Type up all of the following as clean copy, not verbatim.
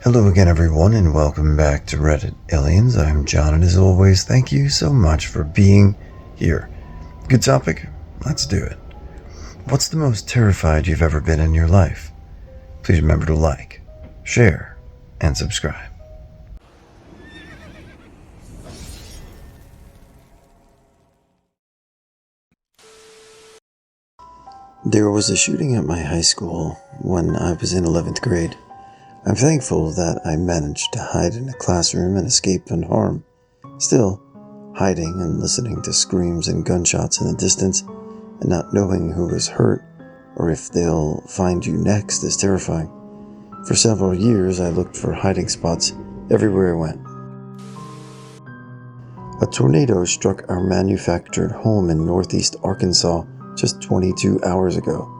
Hello again, everyone, and welcome back to Reddit Aliens. I'm John, and as always, thank you so much for being here. Good topic? Let's do it. What's the most terrified you've ever been in your life? Please remember to like, share, and subscribe. There was a shooting at my high school when I was in 11th grade. I'm thankful that I managed to hide in a classroom and escape unharmed. Still, hiding and listening to screams and gunshots in the distance and not knowing who was hurt or if they'll find you next is terrifying. For several years, I looked for hiding spots everywhere I went. A tornado struck our manufactured home in northeast Arkansas just 22 hours ago.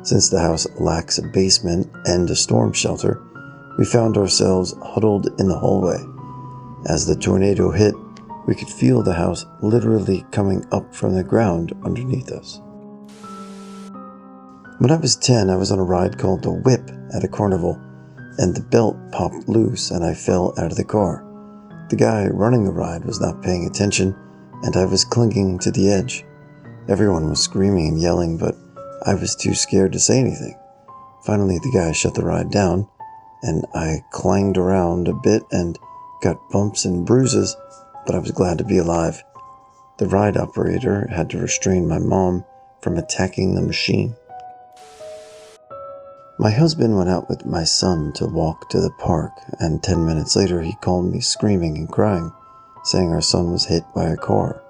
Since the house lacks a basement and a storm shelter, we found ourselves huddled in the hallway. As the tornado hit, we could feel the house literally coming up from the ground underneath us. When I was 10, I was on a ride called the Whip at a carnival, and the belt popped loose and I fell out of the car. The guy running the ride was not paying attention, and I was clinging to the edge. Everyone was screaming and yelling, but I was too scared to say anything. Finally, the guy shut the ride down, and I clanged around a bit and got bumps and bruises, but I was glad to be alive. The ride operator had to restrain my mom from attacking the machine. My husband went out with my son to walk to the park, and 10 minutes later he called me screaming and crying, saying our son was hit by a car.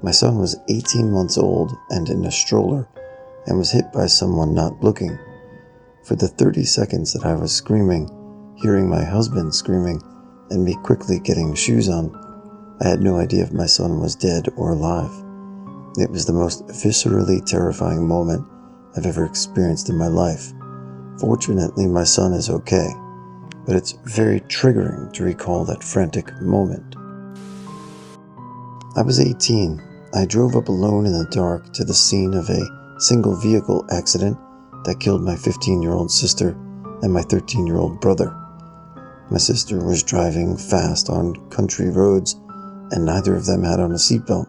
My son was 18 months old and in a stroller, and was hit by someone not looking. For the 30 seconds that I was screaming, hearing my husband screaming, and me quickly getting shoes on, I had no idea if my son was dead or alive. It was the most viscerally terrifying moment I've ever experienced in my life. Fortunately, my son is okay, but it's very triggering to recall that frantic moment. I was 18. I drove up alone in the dark to the scene of a single vehicle accident that killed my 15-year-old sister and my 13-year-old brother. My sister was driving fast on country roads, and neither of them had on a seatbelt.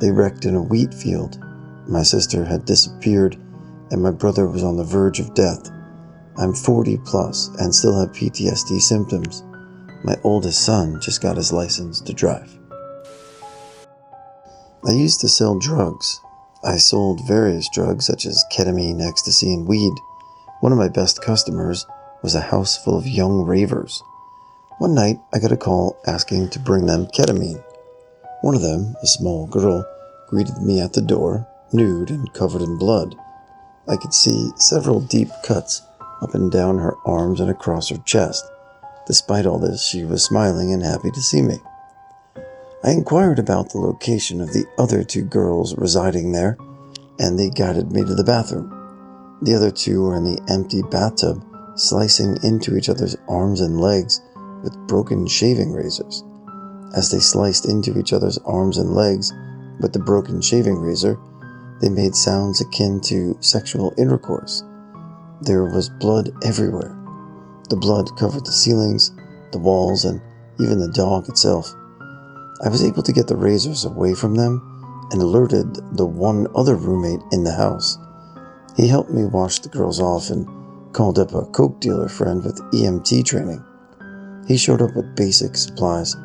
They wrecked in a wheat field. My sister had disappeared, and my brother was on the verge of death. I'm 40 plus and still have PTSD symptoms. My oldest son just got his license to drive. I used to sell drugs. I sold various drugs such as ketamine, ecstasy, and weed. One of my best customers was a house full of young ravers. One night, I got a call asking to bring them ketamine. One of them, a small girl, greeted me at the door, nude and covered in blood. I could see several deep cuts up and down her arms and across her chest. Despite all this, she was smiling and happy to see me. I inquired about the location of the other two girls residing there, and they guided me to the bathroom. The other two were in the empty bathtub, slicing into each other's arms and legs with broken shaving razors. As they sliced into each other's arms and legs with the broken shaving razor, they made sounds akin to sexual intercourse. There was blood everywhere. The blood covered the ceilings, the walls, and even the dog itself. I was able to get the razors away from them and alerted the one other roommate in the house. He helped me wash the girls off and called up a coke dealer friend with EMT training. He showed up with basic supplies.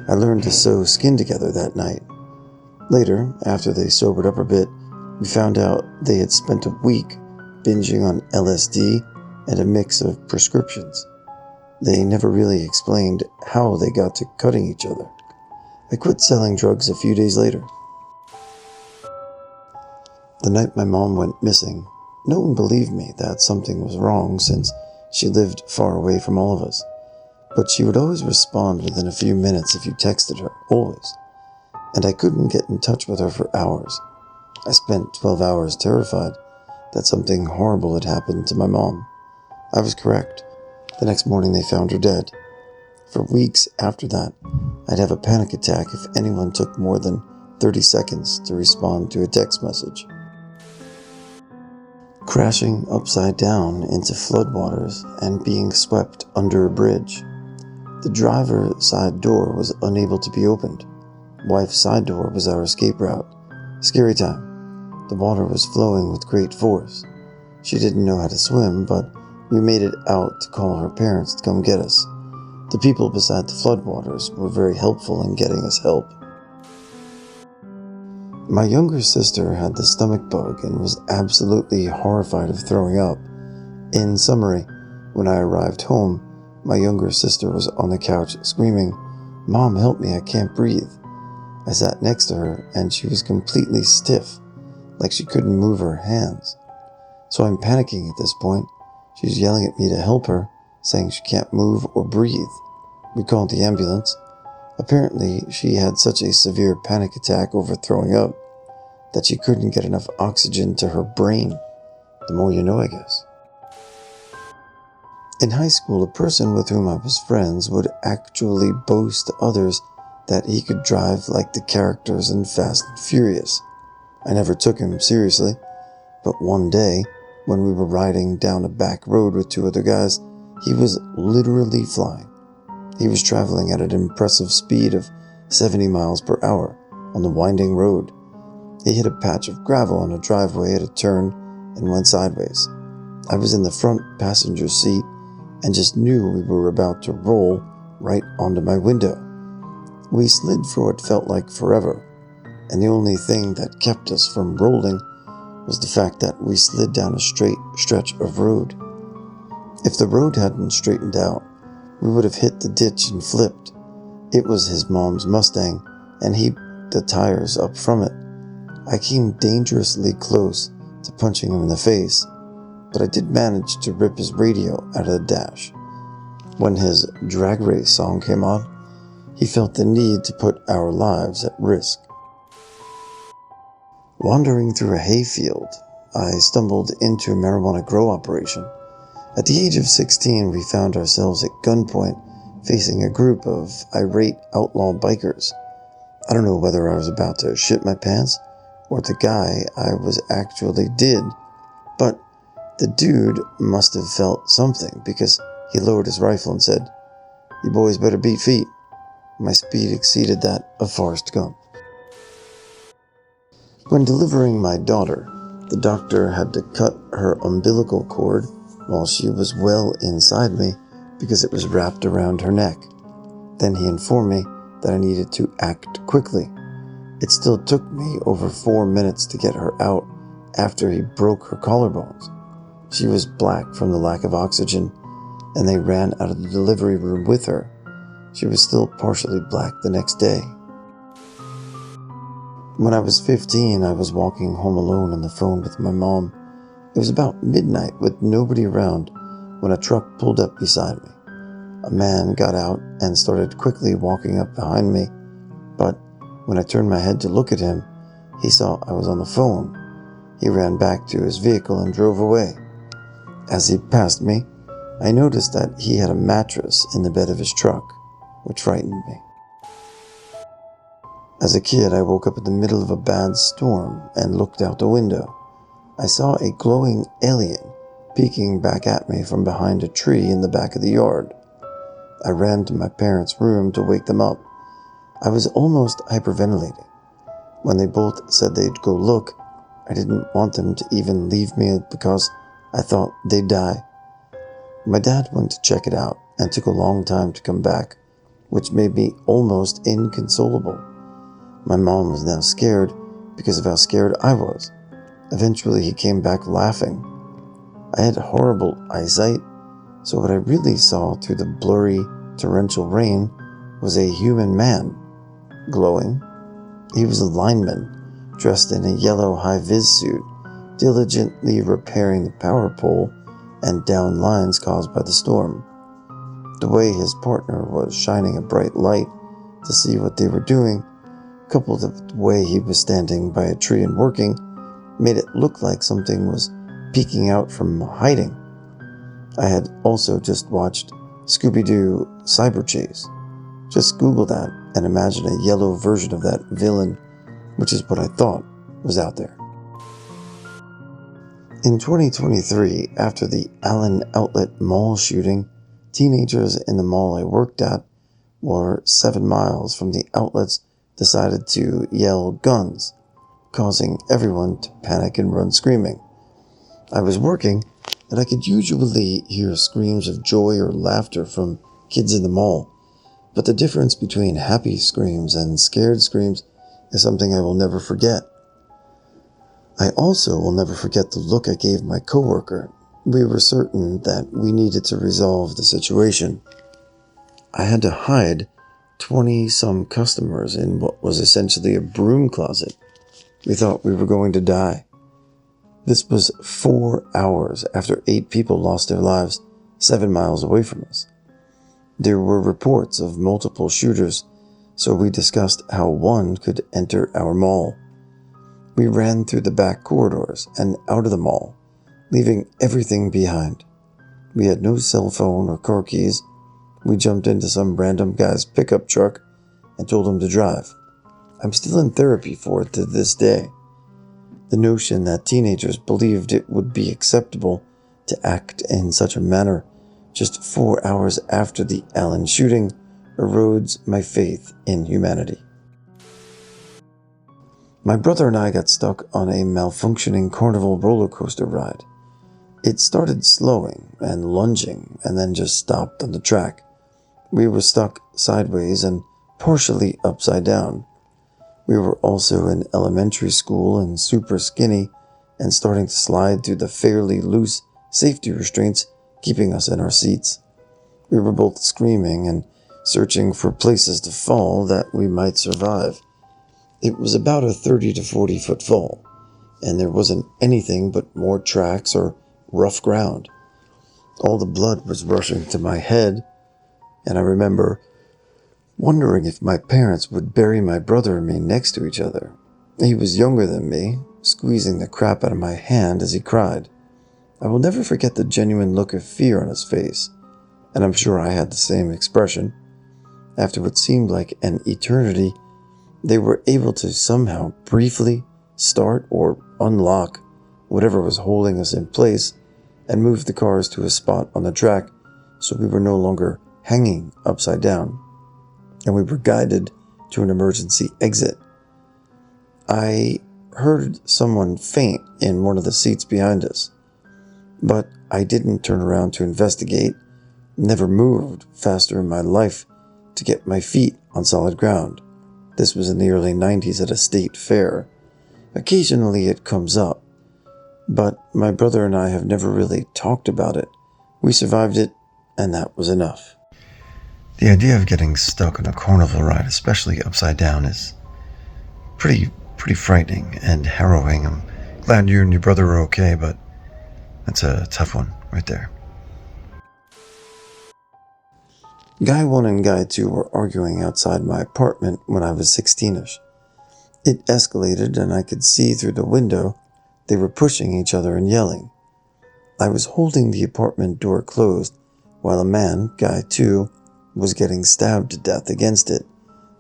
I learned to sew skin together that night. Later, after they sobered up a bit, we found out they had spent a week binging on LSD and a mix of prescriptions. They never really explained how they got to cutting each other. I quit selling drugs a few days later. The night my mom went missing, no one believed me that something was wrong since she lived far away from all of us. But she would always respond within a few minutes if you texted her, always. And I couldn't get in touch with her for hours. I spent 12 hours terrified that something horrible had happened to my mom. I was correct. The next morning they found her dead. For weeks after that, I'd have a panic attack if anyone took more than 30 seconds to respond to a text message. crashing upside down into floodwaters and being swept under a bridge. The driver's side door was unable to be opened. Wife's side door was our escape route. Scary time. The water was flowing with great force. She didn't know how to swim, but we made it out to call her parents to come get us. The people beside the floodwaters were very helpful in getting us help. My younger sister had the stomach bug and was absolutely horrified of throwing up. In summary, when I arrived home, my younger sister was on the couch screaming, "Mom, help me, I can't breathe." I sat next to her and she was completely stiff, like she couldn't move her hands. So I'm panicking at this point. She's yelling at me to help her, saying she can't move or breathe. We called the ambulance. Apparently, she had such a severe panic attack over throwing up that she couldn't get enough oxygen to her brain. The more you know, I guess. In high school, a person with whom I was friends would actually boast to others that he could drive like the characters in Fast and Furious. I never took him seriously, but one day, when we were riding down a back road with two other guys, he was literally flying. He was traveling at an impressive speed of 70 miles per hour on the winding road. He hit a patch of gravel on a driveway at a turn and went sideways. I was in the front passenger seat and just knew we were about to roll right onto my window. We slid for what felt like forever, and the only thing that kept us from rolling was the fact that we slid down a straight stretch of road. If the road hadn't straightened out, we would have hit the ditch and flipped. It was his mom's Mustang, and he picked the tires up from it. I came dangerously close to punching him in the face, but I did manage to rip his radio out of the dash. When his drag race song came on, he felt the need to put our lives at risk. Wandering through a hayfield, I stumbled into a marijuana grow operation. At the age of 16, we found ourselves at gunpoint facing a group of irate outlaw bikers. I don't know whether I was about to shit my pants or the guy I was actually did, but the dude must have felt something because he lowered his rifle and said, "You boys better beat feet." My speed exceeded that of Forrest Gump. When delivering my daughter, the doctor had to cut her umbilical cord while she was well inside me because it was wrapped around her neck. Then he informed me that I needed to act quickly. It still took me over 4 minutes to get her out after he broke her collarbones. She was black from the lack of oxygen, and they ran out of the delivery room with her. She was still partially black the next day. When I was 15, I was walking home alone on the phone with my mom. It was about midnight with nobody around when a truck pulled up beside me. A man got out and started quickly walking up behind me, but when I turned my head to look at him, he saw I was on the phone. He ran back to his vehicle and drove away. As he passed me, I noticed that he had a mattress in the bed of his truck, which frightened me. As a kid, I woke up in the middle of a bad storm and looked out the window. I saw a glowing alien peeking back at me from behind a tree in the back of the yard. I ran to my parents' room to wake them up. I was almost hyperventilating. When they both said they'd go look, I didn't want them to even leave me because I thought they'd die. My dad went to check it out and took a long time to come back, which made me almost inconsolable. My mom was now scared because of how scared I was. Eventually, he came back laughing. I had horrible eyesight, so what I really saw through the blurry, torrential rain was a human man, glowing. He was a lineman, dressed in a yellow high-vis suit, diligently repairing the power pole and down lines caused by the storm. The way his partner was shining a bright light to see what they were doing, coupled with the way he was standing by a tree and working, made it look like something was peeking out from hiding. I had also just watched Scooby-Doo Cyber Chase. Just Google that and imagine a yellow version of that villain, which is what I thought was out there. In 2023, after the Allen Outlet Mall shooting, teenagers in the mall I worked at, were 7 miles from the outlets, decided to yell guns, causing everyone to panic and run screaming. I was working, and I could usually hear screams of joy or laughter from kids in the mall, but the difference between happy screams and scared screams is something I will never forget. I also will never forget the look I gave my coworker. We were certain that we needed to resolve the situation. I had to hide 20-some customers in what was essentially a broom closet. We thought we were going to die. This was 4 hours after 8 people lost their lives 7 miles away from us. There were reports of multiple shooters, so we discussed how one could enter our mall. We ran through the back corridors and out of the mall, leaving everything behind. We had no cell phone or car keys. We jumped into some random guy's pickup truck and told him to drive. I'm still in therapy for it to this day. The notion that teenagers believed it would be acceptable to act in such a manner just 4 hours after the Allen shooting erodes my faith in humanity. My brother and I got stuck on a malfunctioning carnival roller coaster ride. It started slowing and lunging and then just stopped on the track. We were stuck sideways and partially upside down. We were also in elementary school and super skinny and starting to slide through the fairly loose safety restraints keeping us in our seats. We were both screaming and searching for places to fall that we might survive. It was about a 30 to 40 foot fall, and there wasn't anything but more tracks or rough ground. All the blood was rushing to my head, and I remember wondering if my parents would bury my brother and me next to each other. He was younger than me, squeezing the crap out of my hand as he cried. I will never forget the genuine look of fear on his face, and I'm sure I had the same expression. After what seemed like an eternity, they were able to somehow briefly start or unlock whatever was holding us in place and move the cars to a spot on the track so we were no longer hanging upside down, and we were guided to an emergency exit. I heard someone faint in one of the seats behind us, but I didn't turn around to investigate, never moved faster in my life to get my feet on solid ground. This was in the early 90s at a state fair. Occasionally it comes up, but my brother and I have never really talked about it. We survived it, and that was enough. The idea of getting stuck on a carnival ride, especially upside down, is pretty frightening and harrowing. I'm glad you and your brother are okay, but that's a tough one right there. Guy 1 and Guy 2 were arguing outside my apartment when I was 16ish. It escalated, and I could see through the window they were pushing each other and yelling. I was holding the apartment door closed while a man, Guy 2, was getting stabbed to death against it.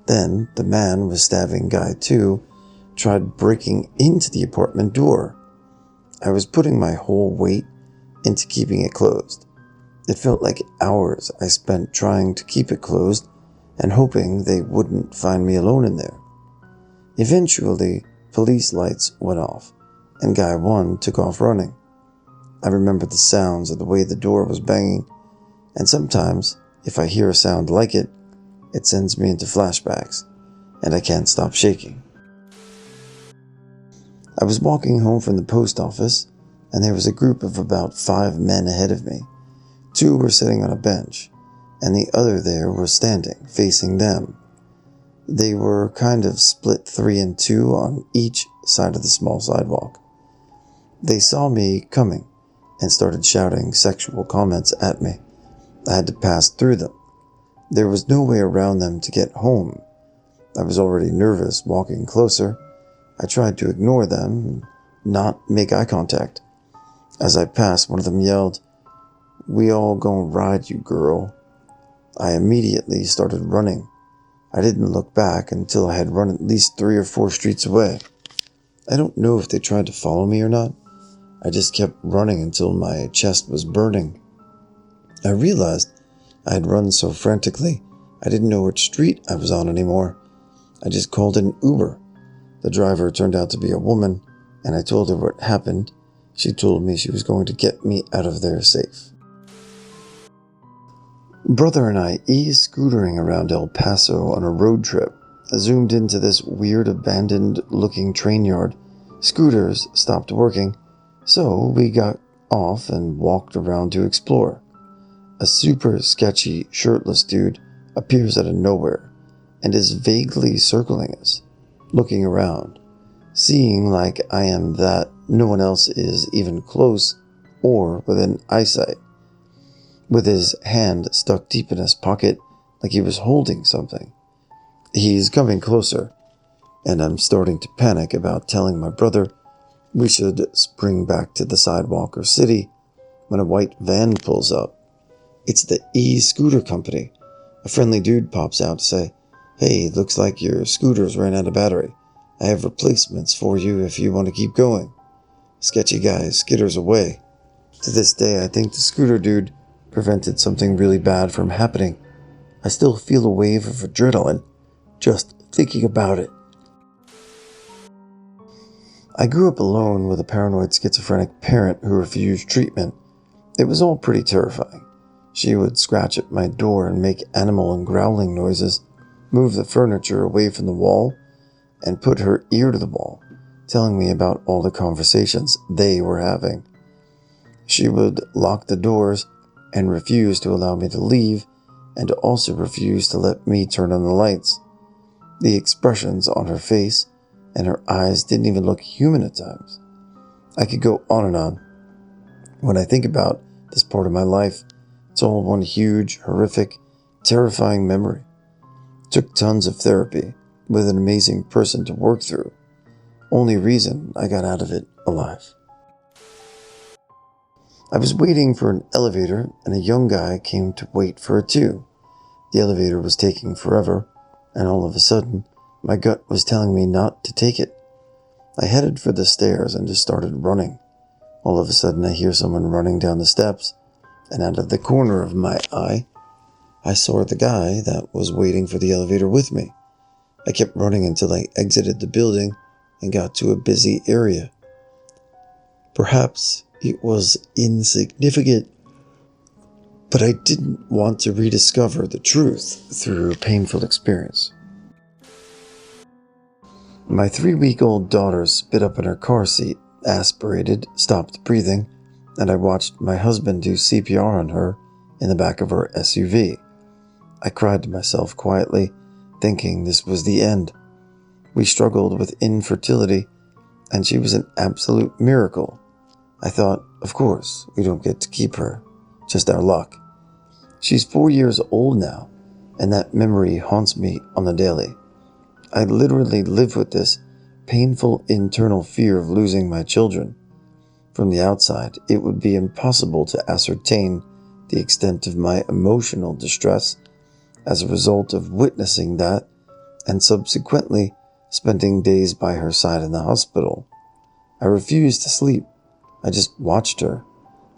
Then the man was stabbing Guy 2 tried breaking into the apartment door. I was putting my whole weight into keeping it closed. It felt like hours I spent trying to keep it closed and hoping they wouldn't find me alone in there. Eventually, police lights went off, and Guy 1 took off running. I remember the sounds of the way the door was banging, and sometimes, if I hear a sound like it, it sends me into flashbacks, and I can't stop shaking. I was walking home from the post office, and there was a group of about 5 men ahead of me. 2 were sitting on a bench, and the other there was standing, facing them. They were kind of split 3 and 2 on each side of the small sidewalk. They saw me coming and started shouting sexual comments at me. I had to pass through them. There was no way around them to get home. I was already nervous walking closer. I tried to ignore them and not make eye contact. As I passed, one of them yelled, "We all gonna ride you, girl." I immediately started running. I didn't look back until I had run at least 3 or 4 streets away. I don't know if they tried to follow me or not. I just kept running until my chest was burning. I realized I had run so frantically, I didn't know which street I was on anymore. I just called an Uber. The driver turned out to be a woman, and I told her what happened. She told me she was going to get me out of there safe. Brother and I e-scootering around El Paso on a road trip. I zoomed into this weird abandoned-looking train yard. Scooters stopped working, so we got off and walked around to explore. A super sketchy, shirtless dude appears out of nowhere and is vaguely circling us, looking around, seeing like I am that no one else is even close or within eyesight, with his hand stuck deep in his pocket like he was holding something. He's coming closer, and I'm starting to panic about telling my brother we should spring back to the sidewalk or city when a white van pulls up. It's the e-scooter company. A friendly dude pops out to say, "Hey, looks like your scooters ran out of battery. I have replacements for you if you want to keep going." Sketchy guy skitters away. To this day, I think the scooter dude prevented something really bad from happening. I still feel a wave of adrenaline just thinking about it. I grew up alone with a paranoid schizophrenic parent who refused treatment. It was all pretty terrifying. She would scratch at my door and make animal and growling noises, move the furniture away from the wall, and put her ear to the wall, telling me about all the conversations they were having. She would lock the doors and refuse to allow me to leave, and also refuse to let me turn on the lights. The expressions on her face and her eyes didn't even look human at times. I could go on and on. When I think about this part of my life, it's all one huge, horrific, terrifying memory. Took tons of therapy with an amazing person to work through. Only reason I got out of it alive. I was waiting for an elevator, and a young guy came to wait for it too. The elevator was taking forever, and all of a sudden, my gut was telling me not to take it. I headed for the stairs and just started running. All of a sudden, I hear someone running down the steps, and out of the corner of my eye, I saw the guy that was waiting for the elevator with me. I kept running until I exited the building and got to a busy area. Perhaps it was insignificant, but I didn't want to rediscover the truth through painful experience. My 3-week-old daughter spit up in her car seat, aspirated, stopped breathing, and I watched my husband do CPR on her in the back of her SUV. I cried to myself quietly, thinking this was the end. We struggled with infertility, and she was an absolute miracle. I thought, of course, we don't get to keep her, just our luck. She's 4 years old now, and that memory haunts me on the daily. I literally live with this painful internal fear of losing my children. From the outside, it would be impossible to ascertain the extent of my emotional distress as a result of witnessing that and subsequently spending days by her side in the hospital. I refused to sleep. I just watched her.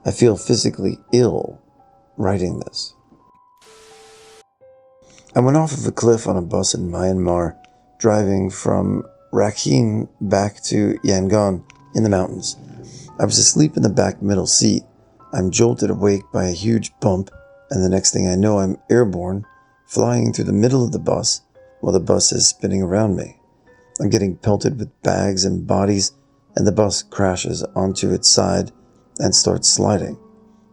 I feel physically ill writing this. I went off of a cliff on a bus in Myanmar, driving from Rakhine back to Yangon in the mountains. I was asleep in the back middle seat. I'm jolted awake by a huge bump, and the next thing I know, I'm airborne, flying through the middle of the bus while the bus is spinning around me. I'm getting pelted with bags and bodies, and the bus crashes onto its side and starts sliding.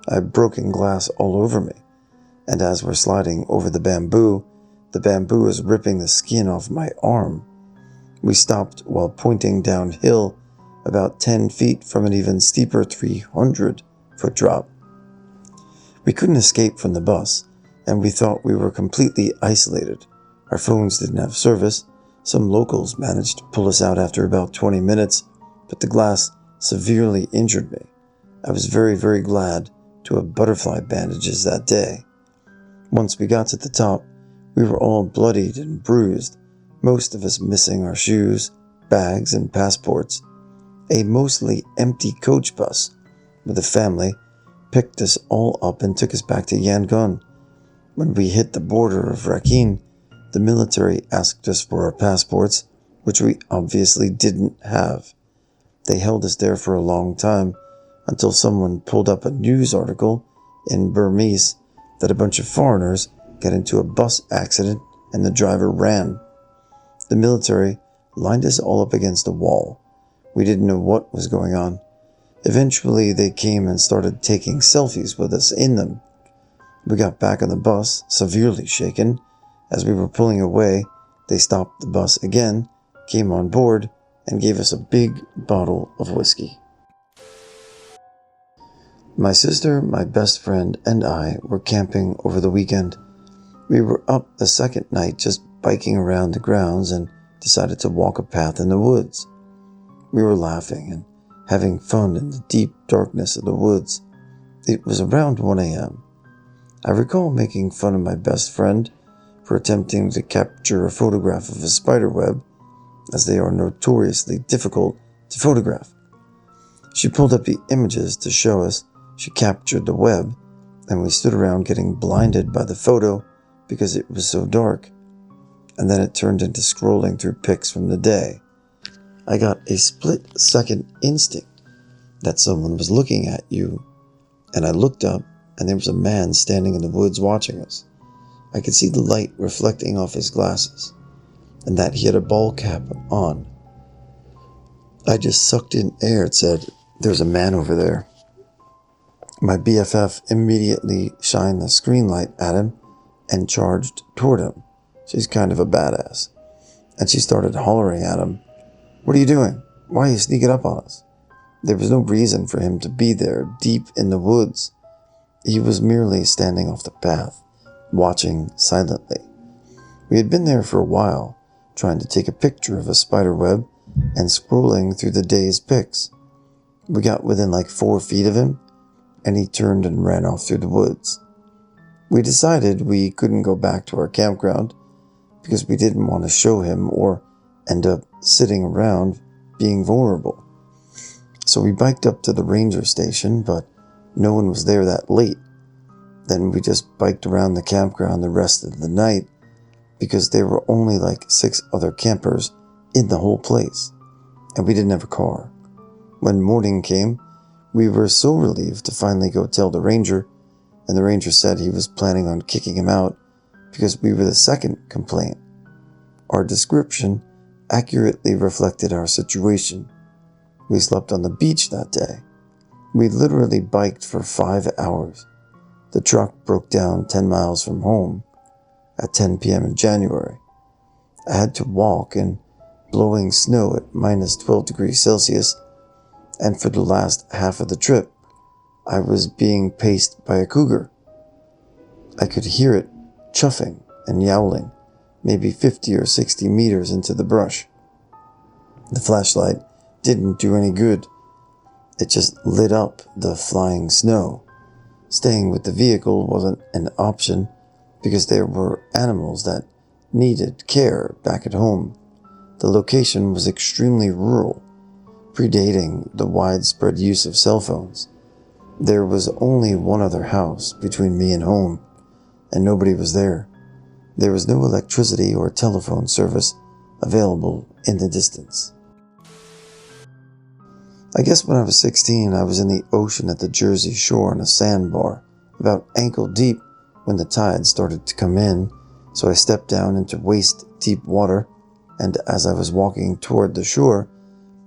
I have broken glass all over me, and as we're sliding over the bamboo is ripping the skin off my arm. We stopped while pointing downhill about 10 feet from an even steeper 300-foot drop. We couldn't escape from the bus, and we thought we were completely isolated. Our phones didn't have service. Some locals managed to pull us out after about 20 minutes, but the glass severely injured me. I was very, very glad to have butterfly bandages that day. Once we got to the top, we were all bloodied and bruised, most of us missing our shoes, bags, and passports. A mostly empty coach bus with a family picked us all up and took us back to Yangon. When we hit the border of Rakhine, the military asked us for our passports, which we obviously didn't have. They held us there for a long time until someone pulled up a news article in Burmese that a bunch of foreigners got into a bus accident and the driver ran. The military lined us all up against a wall. We didn't know what was going on. Eventually, they came and started taking selfies with us in them. We got back on the bus, severely shaken. As we were pulling away, they stopped the bus again, came on board, and gave us a big bottle of whiskey. My sister, my best friend, and I were camping over the weekend. We were up the second night just biking around the grounds and decided to walk a path in the woods. We were laughing and having fun in the deep darkness of the woods. It was around 1 a.m. I recall making fun of my best friend for attempting to capture a photograph of a spider web, as they are notoriously difficult to photograph. She pulled up the images to show us she captured the web, and we stood around getting blinded by the photo because it was so dark. And then it turned into scrolling through pics from the day. I got a split-second instinct that someone was looking at you, and I looked up, and there was a man standing in the woods watching us. I could see the light reflecting off his glasses, and that he had a ball cap on. I just sucked in air and said, "There's a man over there." My BFF immediately shined the screen light at him and charged toward him. She's kind of a badass. And she started hollering at him, "What are you doing? Why are you sneaking up on us?" There was no reason for him to be there deep in the woods. He was merely standing off the path, watching silently. We had been there for a while, trying to take a picture of a spider web and scrolling through the day's pics. We got within like 4 feet of him, and he turned and ran off through the woods. We decided we couldn't go back to our campground because we didn't want to show him or end up sitting around being vulnerable. So we biked up to the ranger station, but no one was there that late. Then we just biked around the campground the rest of the night because there were only like 6 other campers in the whole place, and we didn't have a car. When morning came, we were so relieved to finally go tell the ranger, and the ranger said he was planning on kicking him out because we were the second complaint. Our description accurately reflected our situation. We slept on the beach that day. We literally biked for 5 hours. The truck broke down 10 miles from home at 10 p.m. in January. I had to walk in blowing snow at minus 12 degrees Celsius, and for the last half of the trip, I was being paced by a cougar. I could hear it chuffing and yowling, maybe 50 or 60 meters into the brush. The flashlight didn't do any good. It just lit up the flying snow. Staying with the vehicle wasn't an option because there were animals that needed care back at home. The location was extremely rural, predating the widespread use of cell phones. There was only one other house between me and home, and nobody was there. There was no electricity or telephone service available in the distance. I guess when I was 16, I was in the ocean at the Jersey Shore on a sandbar, about ankle deep when the tide started to come in, so I stepped down into waist-deep water, and as I was walking toward the shore,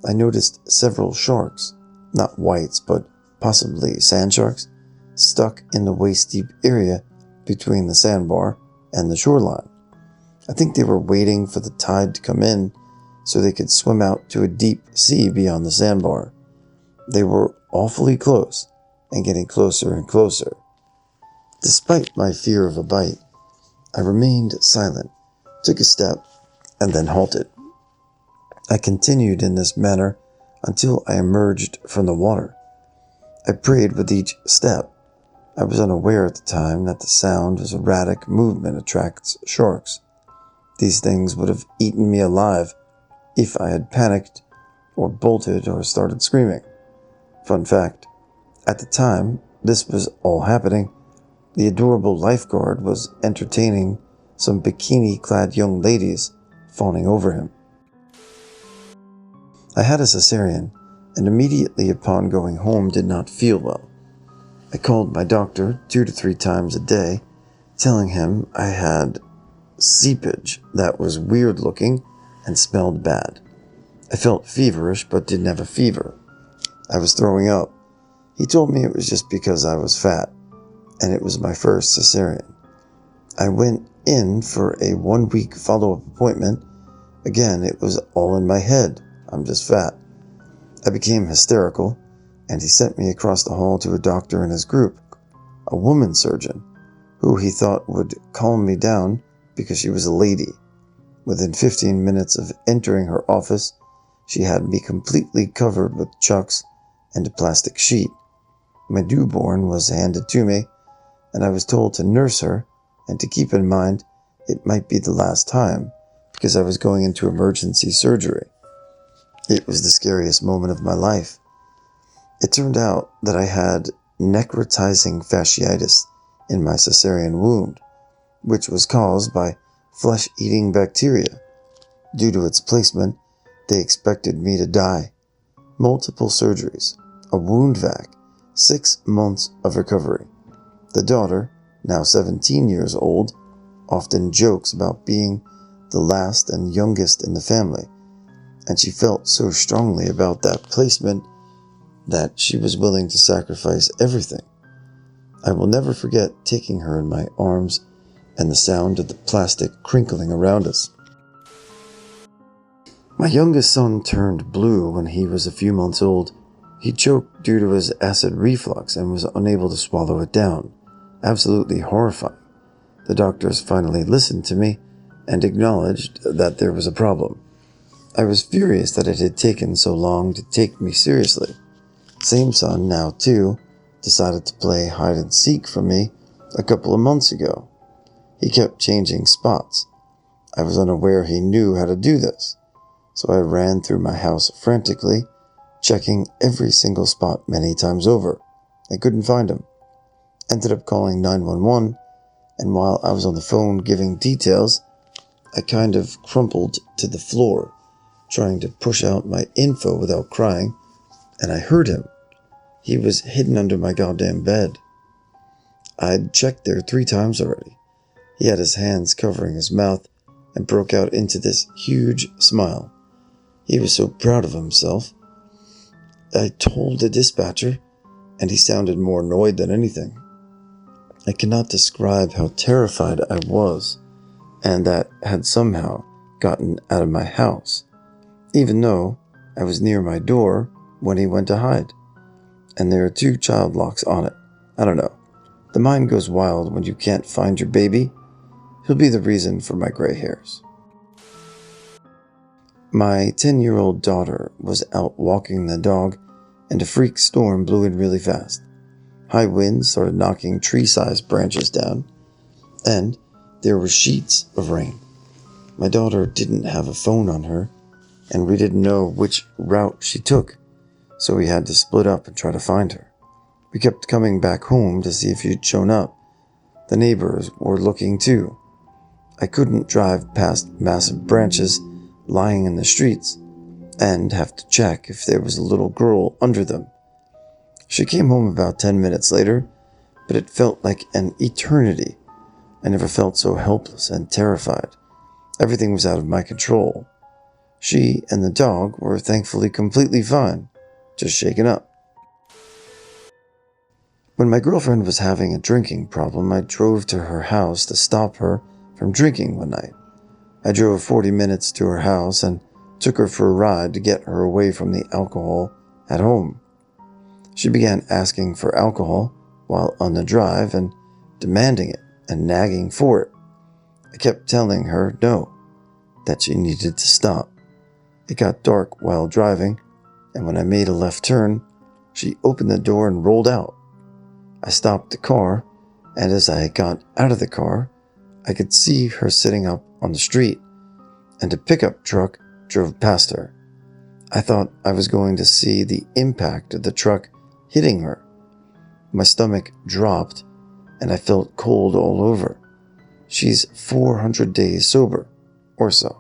I noticed several sharks, not whites, but possibly sand sharks, stuck in the waist-deep area between the sandbar and the shoreline. I think they were waiting for the tide to come in so they could swim out to a deep sea beyond the sandbar. They were awfully close and getting closer and closer. Despite my fear of a bite, I remained silent, took a step, and then halted. I continued in this manner until I emerged from the water. I prayed with each step. I was unaware at the time that the sound of erratic movement attracts sharks. These things would have eaten me alive if I had panicked or bolted, or started screaming. Fun fact, at the time this was all happening, the adorable lifeguard was entertaining some bikini-clad young ladies fawning over him. I had a cesarean, and immediately upon going home did not feel well. I called my doctor 2 to 3 times a day, telling him I had seepage that was weird looking and smelled bad. I felt feverish but didn't have a fever. I was throwing up. He told me it was just because I was fat, and it was my first cesarean. I went in for a 1-week follow-up appointment. Again, it was all in my head. I'm just fat. I became hysterical, and he sent me across the hall to a doctor in his group, a woman surgeon, who he thought would calm me down because she was a lady. Within 15 minutes of entering her office, she had me completely covered with chucks and a plastic sheet. My newborn was handed to me, and I was told to nurse her and to keep in mind it might be the last time because I was going into emergency surgery. It was the scariest moment of my life. It turned out that I had necrotizing fasciitis in my cesarean wound, which was caused by flesh-eating bacteria. Due to its placement, they expected me to die. Multiple surgeries, a wound vac, 6 months of recovery. The daughter, now 17 years old, often jokes about being the last and youngest in the family, and she felt so strongly about that placement that she was willing to sacrifice everything. I will never forget taking her in my arms and the sound of the plastic crinkling around us. My youngest son turned blue when he was a few months old. He choked due to his acid reflux and was unable to swallow it down. Absolutely horrifying. The doctors finally listened to me and acknowledged that there was a problem. I was furious that it had taken so long to take me seriously. Same son, now 2, decided to play hide and seek from me a couple of months ago. He kept changing spots. I was unaware he knew how to do this, so I ran through my house frantically, checking every single spot many times over. I couldn't find him. Ended up calling 911, and while I was on the phone giving details, I kind of crumpled to the floor, trying to push out my info without crying, and I heard him. He was hidden under my goddamn bed. I'd checked there 3 times already. He had his hands covering his mouth and broke out into this huge smile. He was so proud of himself. I told the dispatcher, and he sounded more annoyed than anything. I cannot describe how terrified I was, and that had somehow gotten out of my house, even though I was near my door when he went to hide. And there are 2 child locks on it. I don't know. The mind goes wild when you can't find your baby. He'll be the reason for my gray hairs. My 10-year-old daughter was out walking the dog, and a freak storm blew in really fast. High winds started knocking tree-sized branches down, and there were sheets of rain. My daughter didn't have a phone on her, and we didn't know which route she took, so we had to split up and try to find her. We kept coming back home to see if she'd shown up. The neighbors were looking too. I couldn't drive past massive branches lying in the streets and have to check if there was a little girl under them. She came home about 10 minutes later, but it felt like an eternity. I never felt so helpless and terrified. Everything was out of my control. She and the dog were thankfully completely fine, just shaken up. When my girlfriend was having a drinking problem, I drove to her house to stop her from drinking one night. I drove 40 minutes to her house and took her for a ride to get her away from the alcohol at home. She began asking for alcohol while on the drive and demanding it and nagging for it. I kept telling her no, that she needed to stop. It got dark while driving, and when I made a left turn, she opened the door and rolled out. I stopped the car, and as I got out of the car, I could see her sitting up on the street, and a pickup truck drove past her. I thought I was going to see the impact of the truck hitting her. My stomach dropped, and I felt cold all over. She's 400 days sober, or so.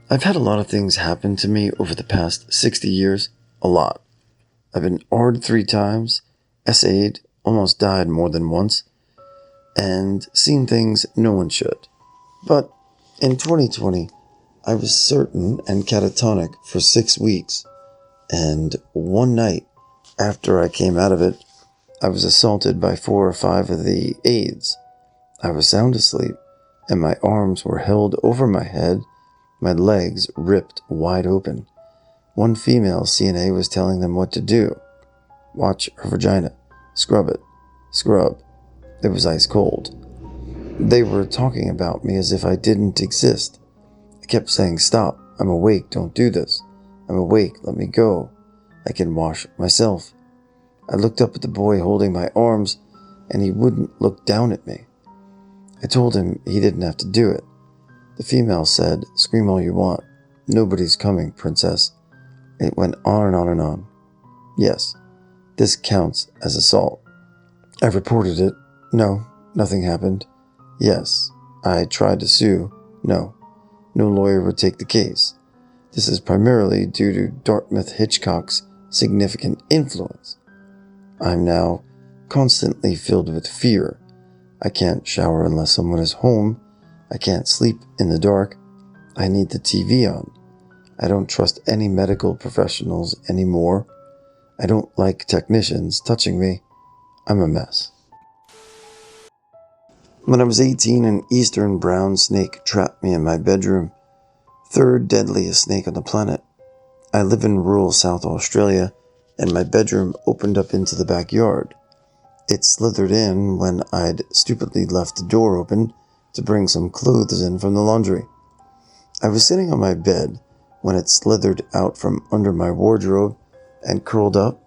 I've had a lot of things happen to me over the past 60 years. A lot. I've been AR'd 3 times, SA'd, almost died more than once, and seen things no one should. But in 2020, I was certain and catatonic for 6 weeks, and one night after I came out of it, I was assaulted by 4 or 5 of the aides. I was sound asleep, and my arms were held over my head, my legs ripped wide open. One female CNA was telling them what to do. Watch her vagina. Scrub it. Scrub. It was ice cold. They were talking about me as if I didn't exist. I kept saying, "Stop. I'm awake. Don't do this. I'm awake. Let me go. I can wash myself." I looked up at the boy holding my arms, and he wouldn't look down at me. I told him he didn't have to do it. The female said, "Scream all you want. Nobody's coming, princess." It went on and on and on. Yes, this counts as assault. I reported it. No, nothing happened. Yes, I tried to sue. No lawyer would take the case. This is primarily due to Dartmouth Hitchcock's significant influence. I'm now constantly filled with fear. I can't shower unless someone is home. I can't sleep in the dark. I need the TV on. I don't trust any medical professionals anymore. I don't like technicians touching me. I'm a mess. When I was 18, an eastern brown snake trapped me in my bedroom. 3rd deadliest snake on the planet. I live in rural South Australia, and my bedroom opened up into the backyard. It slithered in when I'd stupidly left the door open to bring some clothes in from the laundry. I was sitting on my bed when it slithered out from under my wardrobe and curled up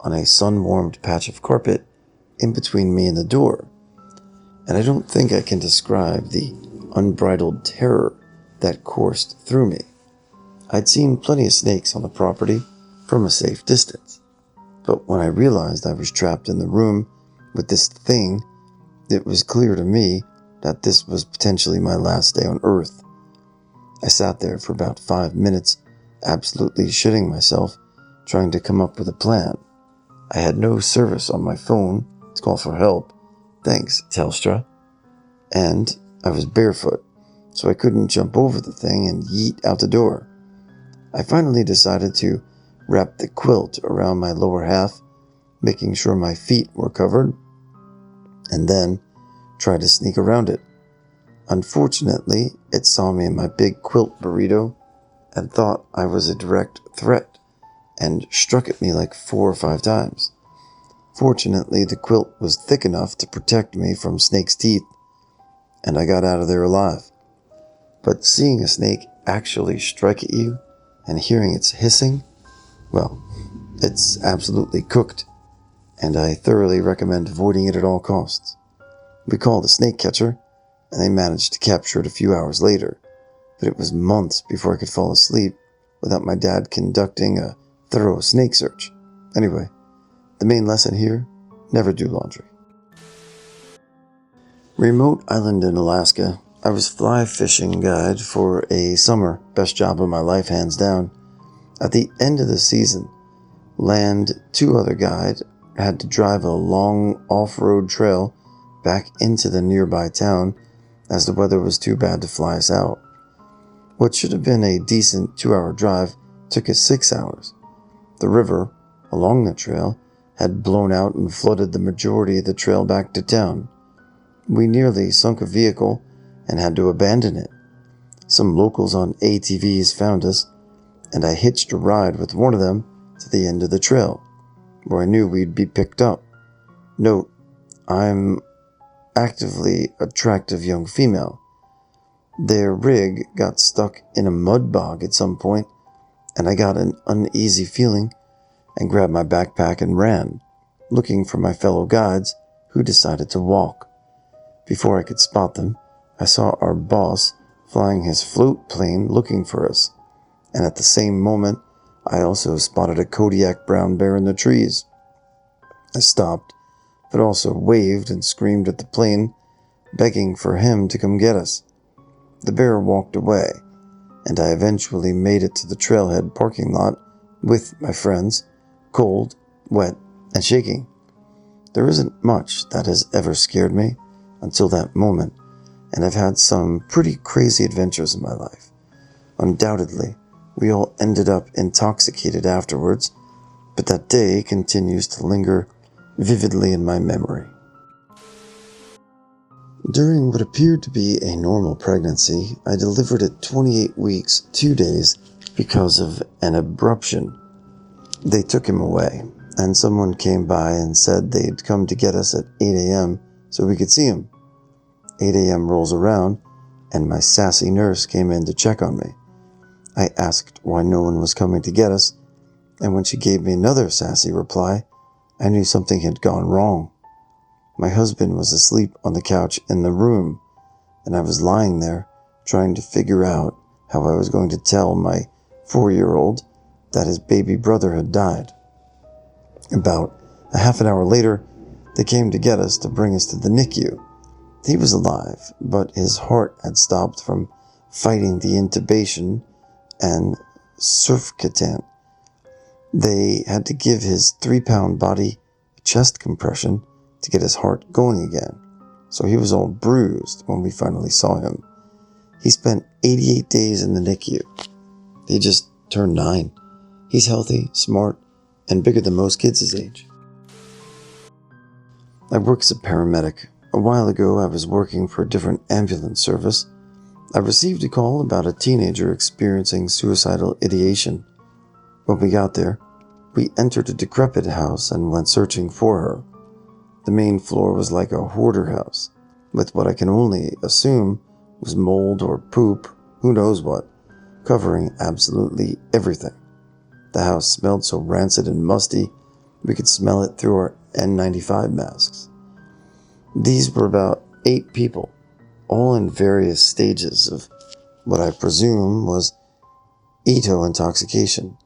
on a sun-warmed patch of carpet in between me and the door. And I don't think I can describe the unbridled terror that coursed through me. I'd seen plenty of snakes on the property from a safe distance, but when I realized I was trapped in the room with this thing, it was clear to me that this was potentially my last day on Earth. I sat there for about 5 minutes, absolutely shitting myself, trying to come up with a plan. I had no service on my phone to call for help. Thanks, Telstra. And I was barefoot, so I couldn't jump over the thing and yeet out the door. I finally decided to wrap the quilt around my lower half, making sure my feet were covered, and then try to sneak around it. Unfortunately, it saw me in my big quilt burrito and thought I was a direct threat and struck at me like 4 or 5 times. Fortunately, the quilt was thick enough to protect me from snake's teeth, and I got out of there alive. But seeing a snake actually strike at you and hearing its hissing, well, it's absolutely cooked, and I thoroughly recommend avoiding it at all costs. We called a snake catcher, and they managed to capture it a few hours later, but it was months before I could fall asleep without my dad conducting a thorough snake search. Anyway, the main lesson here, never do laundry. Remote island in Alaska, I was fly fishing guide for a summer, best job of my life hands down. At the end of the season, land 2 other guide had to drive a long off-road trail back into the nearby town as the weather was too bad to fly us out. What should have been a decent 2-hour drive took us 6 hours. The river, along the trail, had blown out and flooded the majority of the trail back to town. We nearly sunk a vehicle and had to abandon it. Some locals on ATVs found us, and I hitched a ride with one of them to the end of the trail, where I knew we'd be picked up. Note, I'm actively attractive young female. Their rig got stuck in a mud bog at some point, and I got an uneasy feeling and grabbed my backpack and ran, looking for my fellow guides who decided to walk. Before I could spot them, I saw our boss flying his float plane looking for us. and at the same moment, I also spotted a Kodiak brown bear in the trees. I stopped, but also waved and screamed at the plane, begging for him to come get us. The bear walked away, and I eventually made it to the trailhead parking lot with my friends, cold, wet, and shaking. There isn't much that has ever scared me until that moment, and I've had some pretty crazy adventures in my life. Undoubtedly, we all ended up intoxicated afterwards, but that day continues to linger vividly in my memory. During what appeared to be a normal pregnancy, I delivered at 28 weeks, 2 days, because of an abruption. They took him away, and someone came by and said they'd come to get us at 8 a.m. so we could see him. 8 a.m. rolls around, and my sassy nurse came in to check on me. I asked why no one was coming to get us, and when she gave me another sassy reply, I knew something had gone wrong. My husband was asleep on the couch in the room, and I was lying there trying to figure out how I was going to tell my 4-year-old that his baby brother had died. About a half an hour later, they came to get us to bring us to the NICU. He was alive, but his heart had stopped from fighting the intubation and surfactant. They had to give his 3-pound body a chest compression to get his heart going again, so he was all bruised when we finally saw him. He spent 88 days in the NICU. He just turned 9. He's healthy, smart, and bigger than most kids his age. I work as a paramedic. A while ago, I was working for a different ambulance service. I received a call about a teenager experiencing suicidal ideation. When we got there, we entered a decrepit house and went searching for her. The main floor was like a hoarder house, with what I can only assume was mold or poop, who knows what, covering absolutely everything. The house smelled so rancid and musty, we could smell it through our N95 masks. These were about 8 people, all in various stages of what I presume was ETO intoxication.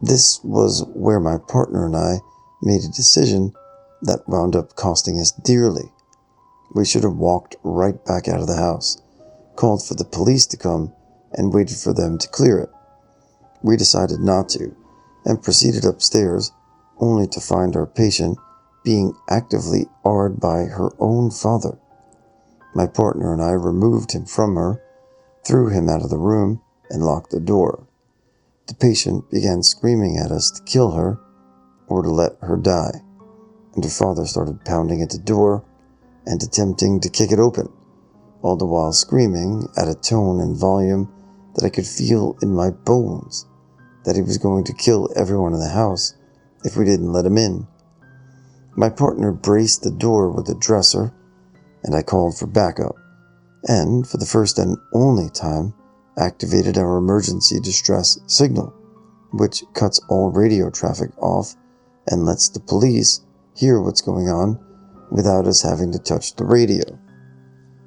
This was where my partner and I made a decision that wound up costing us dearly. We should have walked right back out of the house, called for the police to come, and waited for them to clear it. We decided not to, and proceeded upstairs, only to find our patient being actively AR'd by her own father. My partner and I removed him from her, threw him out of the room, and locked the door. The patient began screaming at us to kill her or to let her die, and her father started pounding at the door and attempting to kick it open, all the while screaming at a tone and volume that I could feel in my bones that he was going to kill everyone in the house if we didn't let him in. My partner braced the door with a dresser, and I called for backup, and for the first and only time, activated our emergency distress signal, which cuts all radio traffic off and lets the police hear what's going on without us having to touch the radio.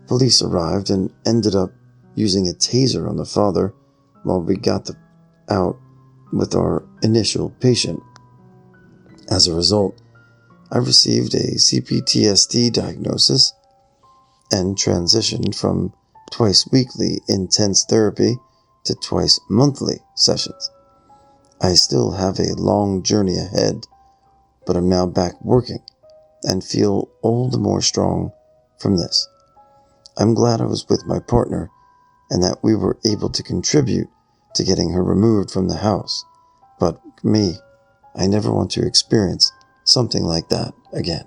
Police arrived and ended up using a taser on the father while we got out with our initial patient. As a result, I received a CPTSD diagnosis and transitioned from twice weekly intense therapy to twice monthly sessions. I still have a long journey ahead, but I'm now back working and feel all the more strong from this. I'm glad I was with my partner and that we were able to contribute to getting her removed from the house. But me, I never want to experience something like that again.